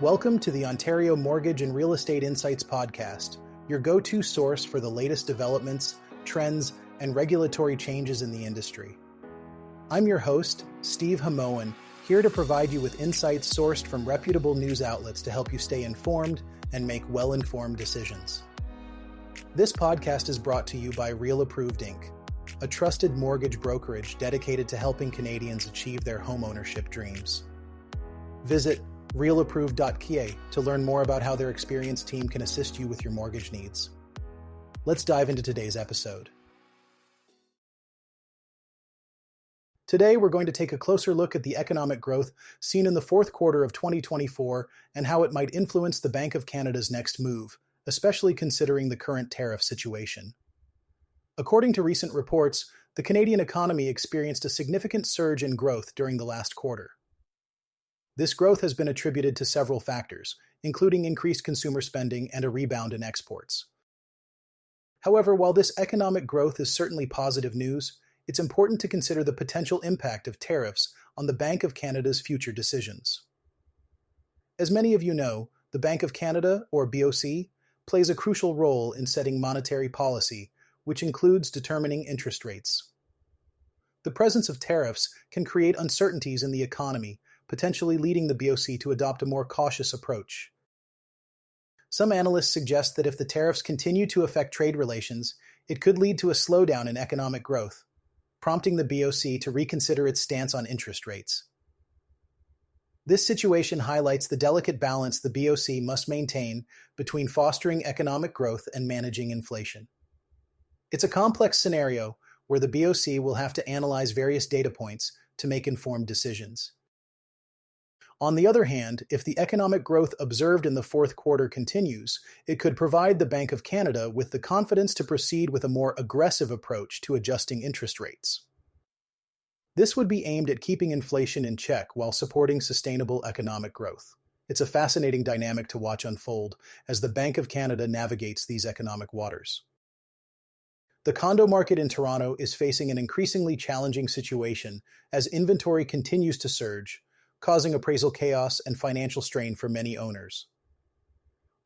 Welcome to the Ontario Mortgage and Real Estate Insights podcast, your go-to source for the latest developments, trends, and regulatory changes in the industry. I'm your host, Steve Hamoan, here to provide you with insights sourced from reputable news outlets to help you stay informed and make well-informed decisions. This podcast is brought to you by Real Approved Inc., a trusted mortgage brokerage dedicated to helping Canadians achieve their homeownership dreams. Visit realapproved.ca to learn more about how their experienced team can assist you with your mortgage needs. Let's dive into today's episode. Today, we're going to take a closer look at the economic growth seen in the fourth quarter of 2024 and how it might influence the Bank of Canada's next move, especially considering the current tariff situation. According to recent reports, the Canadian economy experienced a significant surge in growth during the last quarter. This growth has been attributed to several factors, including increased consumer spending and a rebound in exports. However, while this economic growth is certainly positive news, it's important to consider the potential impact of tariffs on the Bank of Canada's future decisions. As many of you know, the Bank of Canada, or BOC, plays a crucial role in setting monetary policy, which includes determining interest rates. The presence of tariffs can create uncertainties in the economy, potentially leading the BOC to adopt a more cautious approach. Some analysts suggest that if the tariffs continue to affect trade relations, it could lead to a slowdown in economic growth, prompting the BOC to reconsider its stance on interest rates. This situation highlights the delicate balance the BOC must maintain between fostering economic growth and managing inflation. It's a complex scenario where the BOC will have to analyze various data points to make informed decisions. On the other hand, if the economic growth observed in the fourth quarter continues, it could provide the Bank of Canada with the confidence to proceed with a more aggressive approach to adjusting interest rates. This would be aimed at keeping inflation in check while supporting sustainable economic growth. It's a fascinating dynamic to watch unfold as the Bank of Canada navigates these economic waters. The condo market in Toronto is facing an increasingly challenging situation as inventory continues to surge, causing appraisal chaos and financial strain for many owners.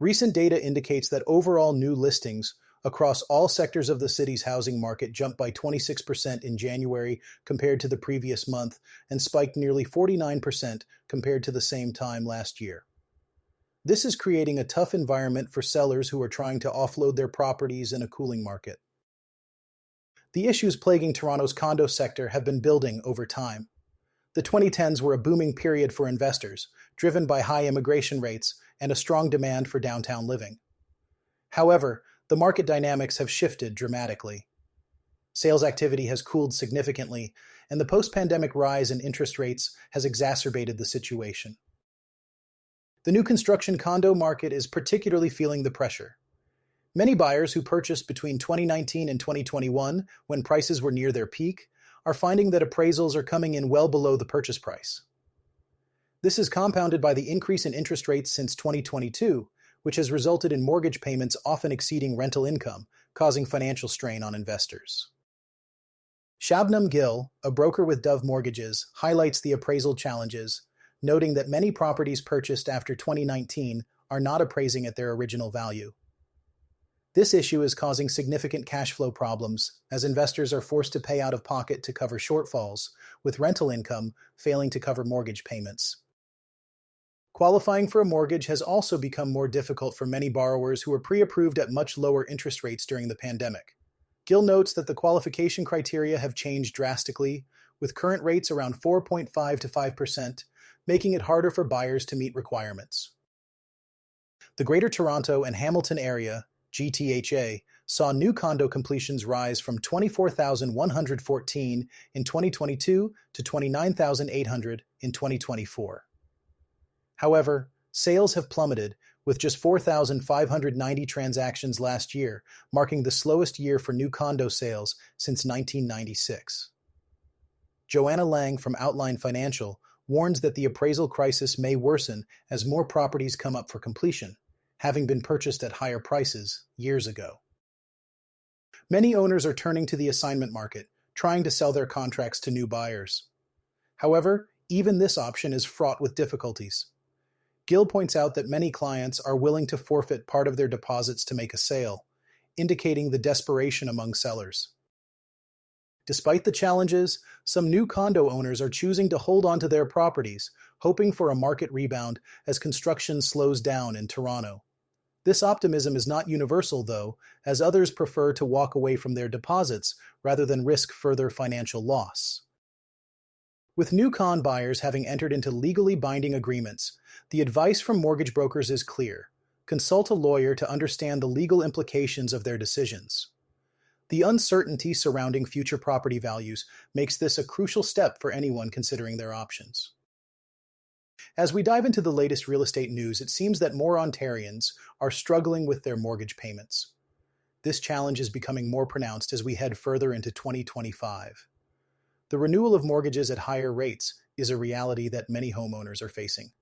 Recent data indicates that overall new listings across all sectors of the city's housing market jumped by 26% in January compared to the previous month and spiked nearly 49% compared to the same time last year. This is creating a tough environment for sellers who are trying to offload their properties in a cooling market. The issues plaguing Toronto's condo sector have been building over time. The 2010s were a booming period for investors, driven by high immigration rates and a strong demand for downtown living. However, the market dynamics have shifted dramatically. Sales activity has cooled significantly, and the post-pandemic rise in interest rates has exacerbated the situation. The new construction condo market is particularly feeling the pressure. Many buyers who purchased between 2019 and 2021, when prices were near their peak, are finding that appraisals are coming in well below the purchase price. This is compounded by the increase in interest rates since 2022, which has resulted in mortgage payments often exceeding rental income, causing financial strain on investors. Shabnam Gill, a broker with Dove Mortgages, highlights the appraisal challenges, noting that many properties purchased after 2019 are not appraising at their original value. This issue is causing significant cash flow problems as investors are forced to pay out of pocket to cover shortfalls, with rental income failing to cover mortgage payments. Qualifying for a mortgage has also become more difficult for many borrowers who were pre-approved at much lower interest rates during the pandemic. Gill notes that the qualification criteria have changed drastically, with current rates around 4.5 to 5%, making it harder for buyers to meet requirements. The Greater Toronto and Hamilton area GTHA, saw new condo completions rise from 24,114 in 2022 to 29,800 in 2024. However, sales have plummeted, with just 4,590 transactions last year, marking the slowest year for new condo sales since 1996. Joanna Lang from Outline Financial warns that the appraisal crisis may worsen as more properties come up for completion, having been purchased at higher prices years ago. Many owners are turning to the assignment market, trying to sell their contracts to new buyers. However, even this option is fraught with difficulties. Gill points out that many clients are willing to forfeit part of their deposits to make a sale, indicating the desperation among sellers. Despite the challenges, some new condo owners are choosing to hold on to their properties, hoping for a market rebound as construction slows down in Toronto. This optimism is not universal, though, as others prefer to walk away from their deposits rather than risk further financial loss. With new con buyers having entered into legally binding agreements, the advice from mortgage brokers is clear. Consult a lawyer to understand the legal implications of their decisions. The uncertainty surrounding future property values makes this a crucial step for anyone considering their options. As we dive into the latest real estate news, it seems that more Ontarians are struggling with their mortgage payments. This challenge is becoming more pronounced as we head further into 2025. The renewal of mortgages at higher rates is a reality that many homeowners are facing.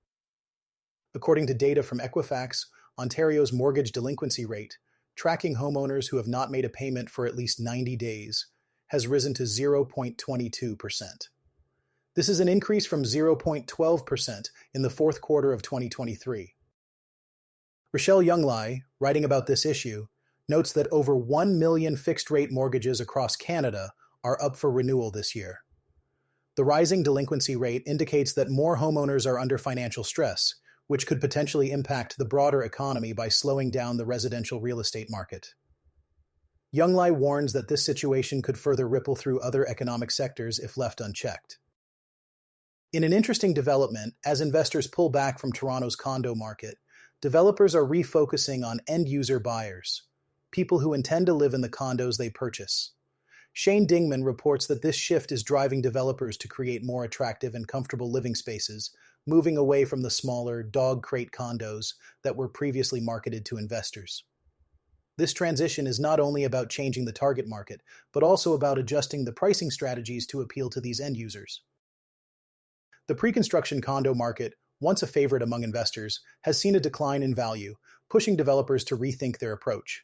According to data from Equifax, Ontario's mortgage delinquency rate, tracking homeowners who have not made a payment for at least 90 days, has risen to 0.22%. This is an increase from 0.12% in the fourth quarter of 2023. Rochelle Younglai, writing about this issue, notes that over 1 million fixed-rate mortgages across Canada are up for renewal this year. The rising delinquency rate indicates that more homeowners are under financial stress, which could potentially impact the broader economy by slowing down the residential real estate market. Younglai warns that this situation could further ripple through other economic sectors if left unchecked. In an interesting development, as investors pull back from Toronto's condo market, developers are refocusing on end-user buyers, people who intend to live in the condos they purchase. Shane Dingman reports that this shift is driving developers to create more attractive and comfortable living spaces, moving away from the smaller, dog crate condos that were previously marketed to investors. This transition is not only about changing the target market, but also about adjusting the pricing strategies to appeal to these end users. The pre-construction condo market, once a favorite among investors, has seen a decline in value, pushing developers to rethink their approach.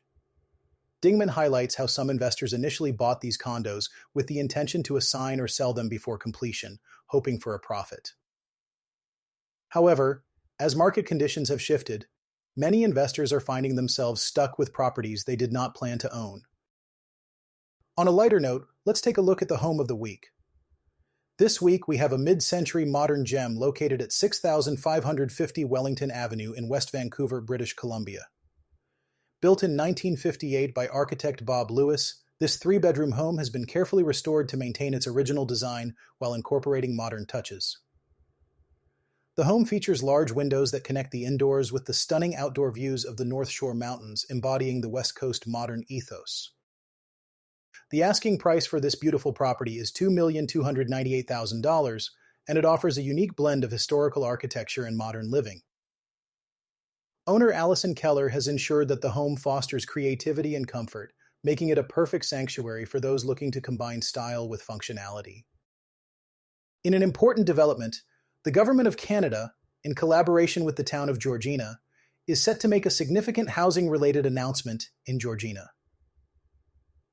Dingman highlights how some investors initially bought these condos with the intention to assign or sell them before completion, hoping for a profit. However, as market conditions have shifted, many investors are finding themselves stuck with properties they did not plan to own. On a lighter note, let's take a look at the home of the week. This week, we have a mid-century modern gem located at 6550 Wellington Avenue in West Vancouver, British Columbia. Built in 1958 by architect Bob Lewis, this three-bedroom home has been carefully restored to maintain its original design while incorporating modern touches. The home features large windows that connect the indoors with the stunning outdoor views of the North Shore Mountains, embodying the West Coast modern ethos. The asking price for this beautiful property is $2,298,000, and it offers a unique blend of historical architecture and modern living. Owner Allison Keller has ensured that the home fosters creativity and comfort, making it a perfect sanctuary for those looking to combine style with functionality. In an important development, the Government of Canada, in collaboration with the town of Georgina, is set to make a significant housing-related announcement in Georgina.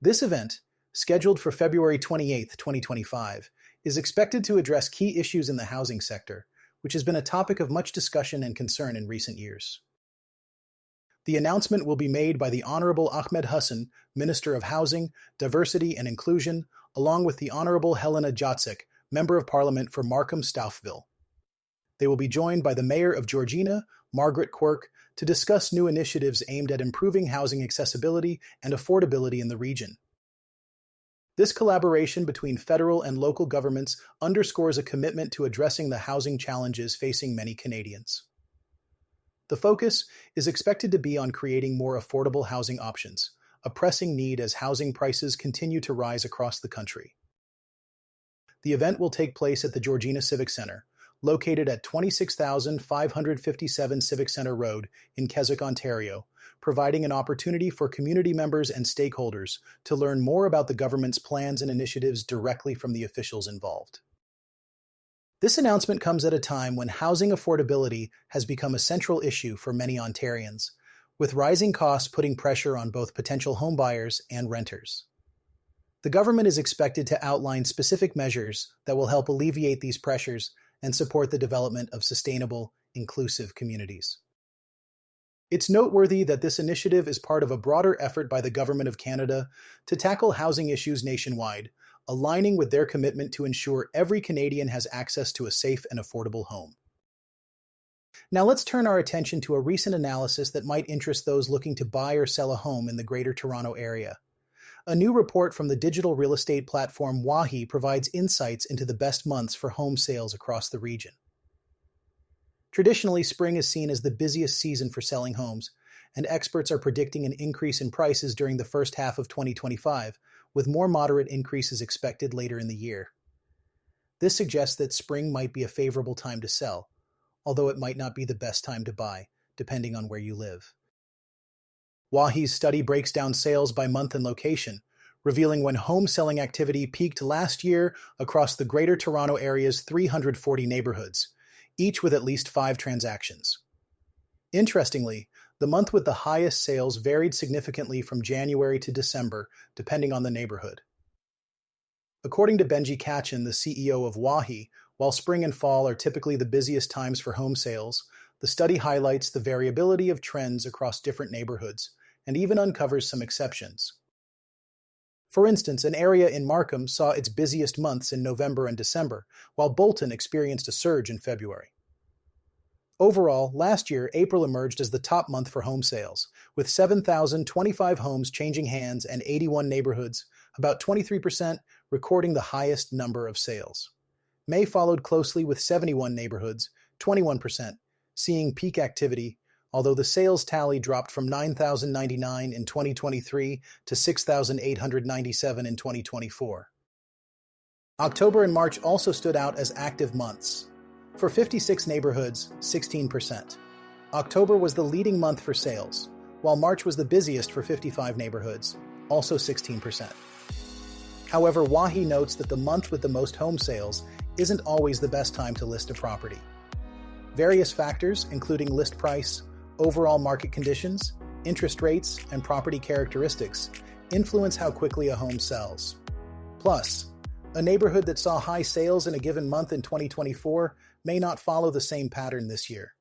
This event, scheduled for February 28, 2025, is expected to address key issues in the housing sector, which has been a topic of much discussion and concern in recent years. The announcement will be made by the Honorable Ahmed Hassan, Minister of Housing, Diversity and Inclusion, along with the Honorable Helena Jacek, Member of Parliament for Markham-Stouffville. They will be joined by the Mayor of Georgina, Margaret Quirk, to discuss new initiatives aimed at improving housing accessibility and affordability in the region. This collaboration between federal and local governments underscores a commitment to addressing the housing challenges facing many Canadians. The focus is expected to be on creating more affordable housing options, a pressing need as housing prices continue to rise across the country. The event will take place at the Georgina Civic Centre, located at 26,557 Civic Centre Road in Keswick, Ontario, providing an opportunity for community members and stakeholders to learn more about the government's plans and initiatives directly from the officials involved. This announcement comes at a time when housing affordability has become a central issue for many Ontarians, with rising costs putting pressure on both potential homebuyers and renters. The government is expected to outline specific measures that will help alleviate these pressures and support the development of sustainable, inclusive communities. It's noteworthy that this initiative is part of a broader effort by the Government of Canada to tackle housing issues nationwide, aligning with their commitment to ensure every Canadian has access to a safe and affordable home. Now let's turn our attention to a recent analysis that might interest those looking to buy or sell a home in the Greater Toronto Area. A new report from the digital real estate platform Wahi provides insights into the best months for home sales across the region. Traditionally, spring is seen as the busiest season for selling homes, and experts are predicting an increase in prices during the first half of 2025, with more moderate increases expected later in the year. This suggests that spring might be a favorable time to sell, although it might not be the best time to buy, depending on where you live. Wahi's study breaks down sales by month and location, revealing when home selling activity peaked last year across the Greater Toronto Area's 340 neighborhoods, each with at least 5 transactions. Interestingly, the month with the highest sales varied significantly from January to December, depending on the neighborhood. According to Benji Kachin, the CEO of Wahi, while spring and fall are typically the busiest times for home sales, the study highlights the variability of trends across different neighborhoods and even uncovers some exceptions. For instance, an area in Markham saw its busiest months in November and December, while Bolton experienced a surge in February. Overall, last year, April emerged as the top month for home sales, with 7,025 homes changing hands and 81 neighborhoods, about 23%, recording the highest number of sales. May followed closely with 71 neighborhoods, 21%, seeing peak activity, although the sales tally dropped from 9,099 in 2023 to 6,897 in 2024. October and March also stood out as active months. For 56 neighborhoods, 16%. October was the leading month for sales, while March was the busiest for 55 neighborhoods, also 16%. However, Wahi notes that the month with the most home sales isn't always the best time to list a property. Various factors, including list price, overall market conditions, interest rates, and property characteristics, influence how quickly a home sells. Plus, a neighborhood that saw high sales in a given month in 2024 may not follow the same pattern this year.